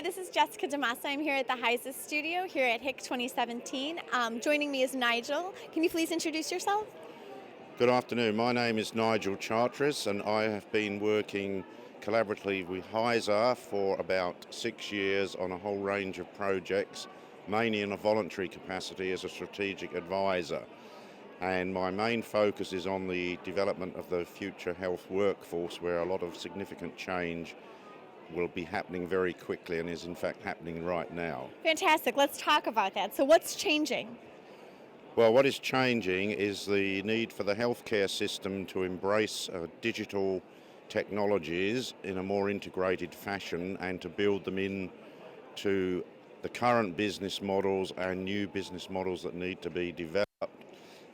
this is Jessica DeMassa. I'm here at the HISA Studio here at HIC 2017. Joining me is Nigel. Can you please introduce yourself? Good afternoon. My name is Nigel Chartres and I have been working collaboratively with HISA for about 6 years on a whole range of projects, mainly in a voluntary capacity as a strategic advisor. And my main focus is on the development of the future health workforce, where a lot of significant change will be happening very quickly and is in fact happening right now. Fantastic. Let's talk about that. So what's changing? Well, what is changing is the need for the healthcare system to embrace digital technologies in a more integrated fashion and to build them into the current business models and new business models that need to be developed.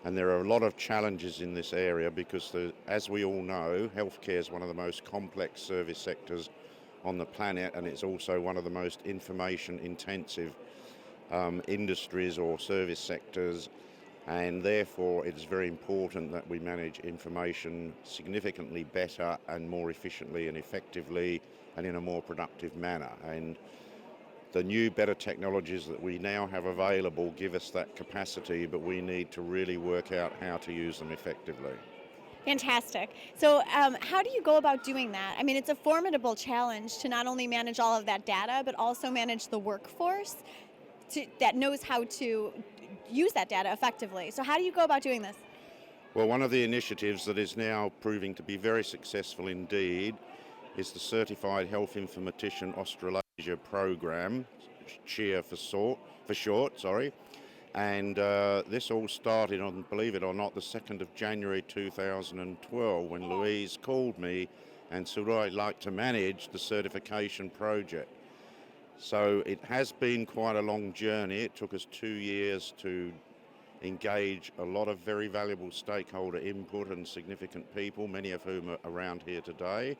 And there are a lot of challenges in this area because, as we all know, healthcare is one of the most complex service sectors on the planet, and it's also one of the most information-intensive industries or service sectors, and therefore it is very important that we manage information significantly better and more efficiently and effectively and in a more productive manner. And the new, better technologies that we now have available give us that capacity, but we need to really work out how to use them effectively. Fantastic. So how do you go about doing that? I mean, it's a formidable challenge to not only manage all of that data, but also manage the workforce that knows how to use that data effectively. So how do you go about doing this? Well, one of the initiatives that is now proving to be very successful indeed is the Certified Health Informatician Australasia program, CHIA for short. And this all started on, believe it or not, the 2nd of January 2012 when Louise called me and said, well, I'd like to manage the certification project. So it has been quite a long journey. It took us 2 years to engage a lot of very valuable stakeholder input and significant people, many of whom are around here today,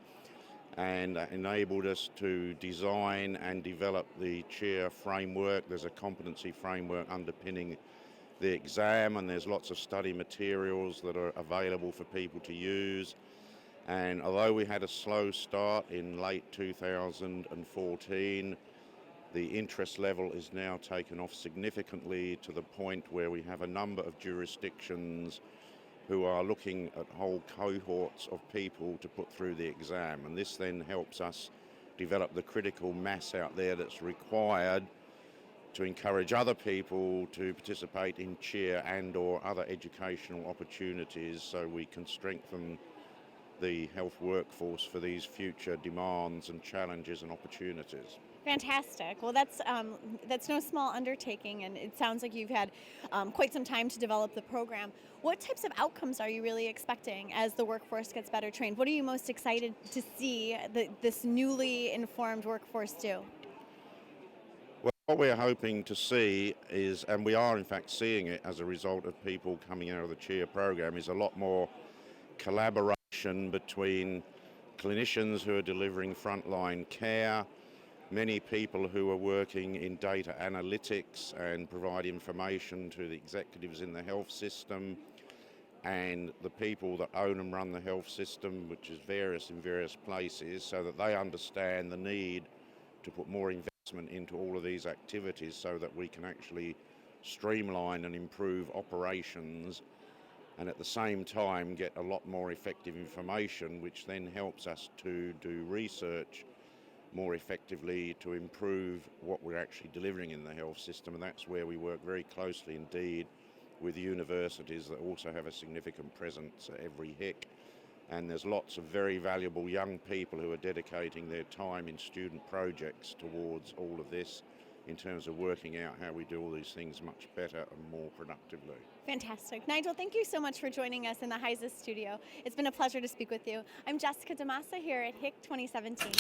and enabled us to design and develop the CHIA framework. There's a competency framework underpinning the exam, and there's lots of study materials that are available for people to use. And although we had a slow start in late 2014, the interest level is now taken off significantly to the point where we have a number of jurisdictions who are looking at whole cohorts of people to put through the exam. And this then helps us develop the critical mass out there that's required to encourage other people to participate in CHIA and or other educational opportunities so we can strengthen the health workforce for these future demands and challenges and opportunities. Fantastic. Well, that's no small undertaking, and it sounds like you've had quite some time to develop the program. What types of outcomes are you really expecting as the workforce gets better trained? What are you most excited to see this newly informed workforce do? Well, what we're hoping to see is, and we are in fact seeing it as a result of people coming out of the CHIA program, is a lot more collaboration between clinicians who are delivering frontline care, many people who are working in data analytics and provide information to the executives in the health system, and the people that own and run the health system, which is in various places, so that they understand the need to put more investment into all of these activities so that we can actually streamline and improve operations and at the same time get a lot more effective information, which then helps us to do research more effectively to improve what we're actually delivering in the health system. And that's where we work very closely indeed with universities that also have a significant presence at every HIC. And there's lots of very valuable young people who are dedicating their time in student projects towards all of this in terms of working out how we do all these things much better and more productively. Fantastic. Nigel, thank you so much for joining us in the HISA Studio. It's been a pleasure to speak with you. I'm Jessica DeMassa here at HIC 2017.